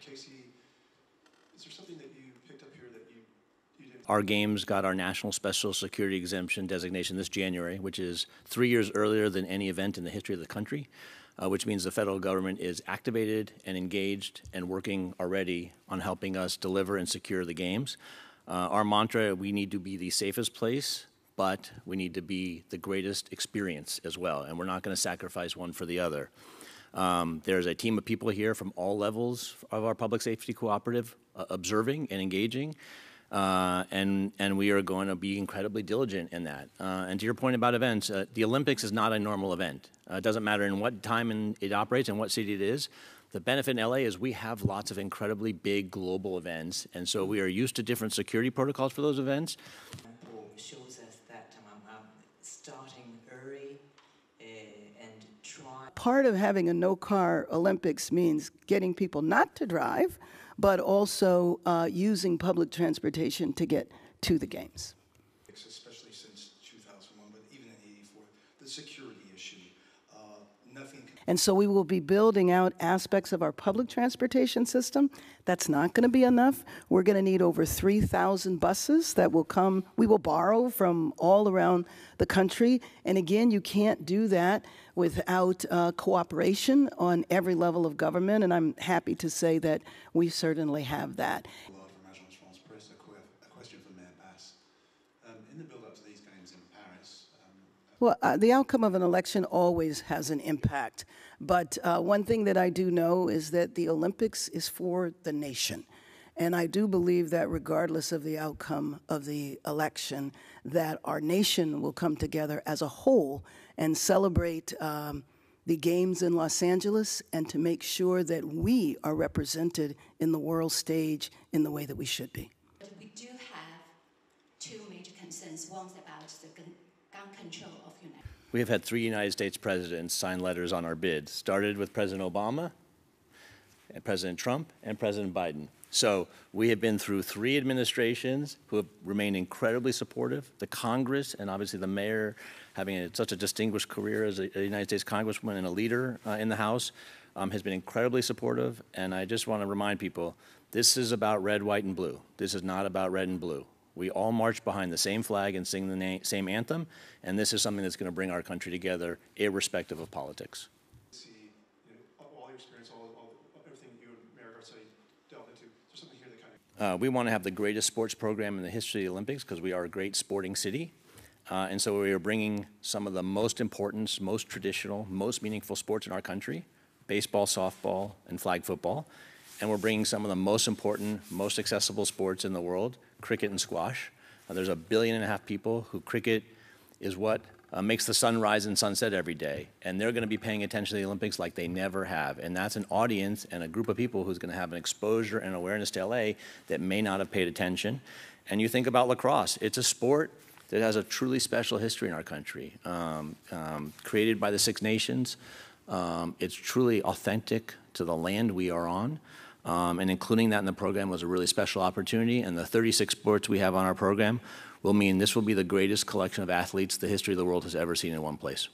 Casey, is there something that you picked up here that you didn't? Our games got our National Special Security Exemption designation this January, which is 3 years earlier than any event in the history of the country, which means the federal government is activated and engaged and working already on helping us deliver and secure the games. Our mantra, we need to be the safest place, but we need to be the greatest experience as well, and we're not going to sacrifice one for the other. There's a team of people here from all levels of our public safety cooperative observing and engaging, and we are going to be incredibly diligent in that. And to your point about events, the Olympics is not a normal event. It doesn't matter in what time it operates and what city it is. The benefit in LA is we have lots of incredibly big global events, and so we are used to different security protocols for those events. Shows us that starting early and try. Part of having a no-car Olympics means getting people not to drive, but also using public transportation to get to the games. Especially since 2001, but even in '84, the security issue, nothing. And so we will be building out aspects of our public transportation system. That's not going to be enough. We're going to need over 3,000 buses that will come. We will borrow from all around the country. And again, you can't do that without cooperation on every level of government. And I'm happy to say that we certainly have that. A question for Mayor Bass. In the build-up to these games in Paris. Well, the outcome of an election always has an impact. But one thing that I do know is that the Olympics is for the nation. And I do believe that regardless of the outcome of the election, that our nation will come together as a whole and celebrate the games in Los Angeles and to make sure that we are represented in the world stage in the way that we should be. But we do have two major concerns. One's about the gun control of United. We have had 3 United States presidents sign letters on our bid. Started with President Obama, and President Trump, and President Biden. So we have been through 3 administrations who have remained incredibly supportive. The Congress, and obviously the mayor, having such a distinguished career as a United States congresswoman and a leader in the House, has been incredibly supportive. And I just want to remind people, this is about red, white, and blue. This is not about red and blue. We all march behind the same flag and sing the same anthem, and this is something that's going to bring our country together, irrespective of politics. See, all your experience, everything you and Mayor Garcetti delved into. Is there something here that kind of... We want to have the greatest sports program in the history of the Olympics because we are a great sporting city. And so we are bringing some of the most important, most traditional, most meaningful sports in our country, baseball, softball, and flag football. And we're bringing some of the most important, most accessible sports in the world, cricket and squash. There's 1.5 billion people who cricket is what makes the sun rise and sunset every day. And they're going to be paying attention to the Olympics like they never have. And that's an audience and a group of people who's going to have an exposure and awareness to LA that may not have paid attention. And you think about lacrosse. It's a sport that has a truly special history in our country, created by the Six Nations. It's truly authentic to the land we are on. And including that in the program was a really special opportunity. And the 36 sports we have on our program will mean this will be the greatest collection of athletes the history of the world has ever seen in one place.